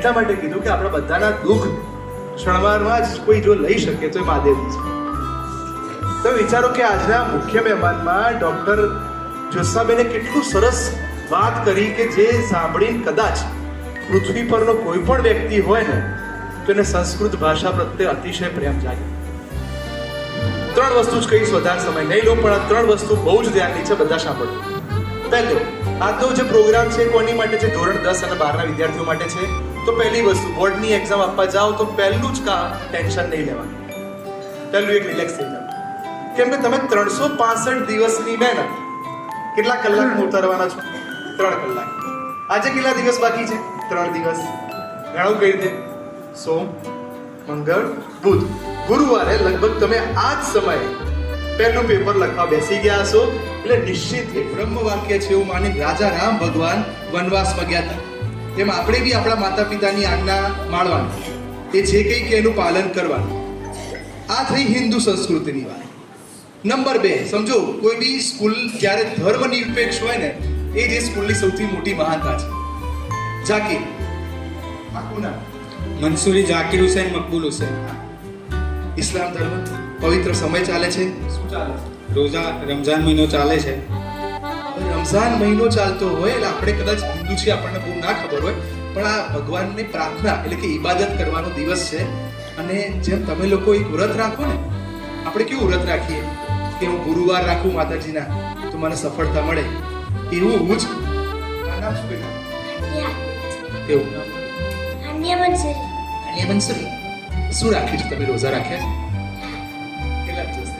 એટલા માટે કીધું કે આપણા બધાના દુઃખ ક્ષણવારમાં જ કોઈ જો લઈ શકે તો એ મહાદેવજી છે. તો વિચારો કે આજના મુખ્ય મહેમાનમાં ડોક્ટર જોસાબેને કેટલું સરસ વાત કરી કે જે સાંભળીને કદાચ પૃથ્વી પરનો કોઈ પણ વ્યક્તિ હોય ને તો એને સંસ્કૃત ભાષા પ્રત્યે અતિશય પ્રેમ જાગે. 3 વસ્તુ જ કહીશ, વધારે સમય નહીં લો, પણ આ 3 વસ્તુ બહુ જ ધ્યાનની છે, બધા સાંભળો. પહેલું, આજનો જે પ્રોગ્રામ છે કોની માટે છે? ધોરણ 10 અને 12 ના વિદ્યાર્થીઓ માટે છે. તો પહેલી વસ્તુ, બોર્ડની એક્ઝામ આપવા જાઓ તો પહેલું જ કામ ટેન્શન નહીં લેવાનું. પહેલું એક રિલેક્સ થઈ જાવ. કેમ કે તમે 365 દિવસની મહેનત કેટલા કલાકમાં ઉતારવાના છો? 3 કલાક. આજે કેટલા દિવસ બાકી છે? 3 દિવસ. ઘણું કહી દે. સોમ, મંગળ, બુધ, ગુરુવારે લગભગ તમે આ જ સમયે પહેલું પેપર લખવા બેસી ગયા હશો. એટલે નિશ્ચિત બ્રહ્મ વાક્ય છે એવું માની રાજા રામ ભગવાન વનવાસમાં ગયા હતા. તેમ આપણે બી આપણા માતા પિતાની આજ્ઞા માણવાની, તે જે કંઈ કે એનું પાલન કરવાનું. આ થઈ હિન્દુ સંસ્કૃતિની વાત. નંબર 2, સમજો કોઈ બી સ્કૂલ જ્યારે ધર્મ નિરપેક્ષ હોય ને, એ જે સ્કૂલની સૌથી મોટી મહાનતા છે. ઝાકીર, આખું નામ મંસૂરી ઝાકીર હુસૈન મકબૂલ હુસૈન. ઇસ્લામ ધર્મ, પવિત્ર સમય ચાલે છે. શું ચાલે? રોઝા, રમઝાન મહિનો ચાલે છે. રમઝાન મહિનો ચાલતો હોય એટલે આપણે કદાચ હિન્દુ છીએ, આપણને બહુ ના ખબર હોય, પણ આ ભગવાનની પ્રાર્થના એટલે કે ઇબાદત કરવાનો દિવસ છે. અને જેમ તમે લોકો એક વ્રત રાખો ને, આપણે કેવું વ્રત રાખીએ કે હું ગુરુવાર રાખું માતાજીના તો મને સફળતા મળે, એવું હું જ નામ શું બેટા? એવું અન્ય મંસૂરી. શું રાખ્યું છે તમે? રોઝા રાખ્યા છે? કેટલા દિવસ?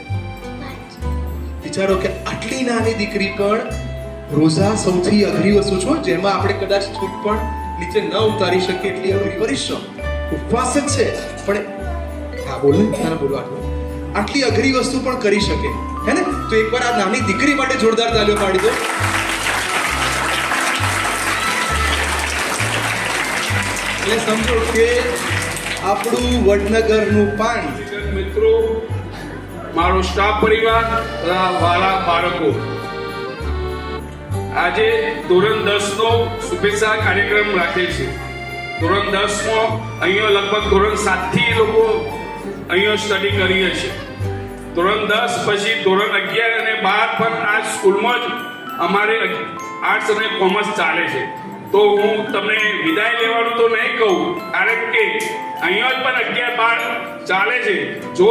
વિચારો કે આટલી નાની દીકરી પણ રોઝા સૌથી અઘરી વસ્તુ છો, જેમાં આપણે કદાચ છૂટ પણ નીચે ન ઉતારી શકીએ એટલી અઘરી પરિશ્રમ ઉપવાસ જ છે. પણ હા બોલ ને, તને બોલવા આટલી અઘરી વસ્તુ પણ કરી શકે હે ને? તો એકવાર આ નાની દીકરી માટે જોરદાર તાળીઓ પાડી દો. એટલે સમજો કે આપણું વડનગરનું પાણી. મિત્રો, મારો સ્ટાફ પરિવાર, વાલા બાળકો, આજે ધોરણ 10 નો શુભેચ્છા કાર્યક્રમ રાખેલ છે. ધોરણ 10 માં અહીંયા લગભગ ધોરણ 7 થી લોકો અહીંયા સ્ટડી કરી છે. ધોરણ 10 પછી ધોરણ 11 અને 12 પણ આ સ્કૂલમાં જ અમારે આર્ટ્સ અને કોમર્સ ચાલે છે. તો હું તમને વિદાય લેવાનું તો નહીં કહું, કારણ કે અહીંયા જ પણ 11-12 ચાલે છે. જો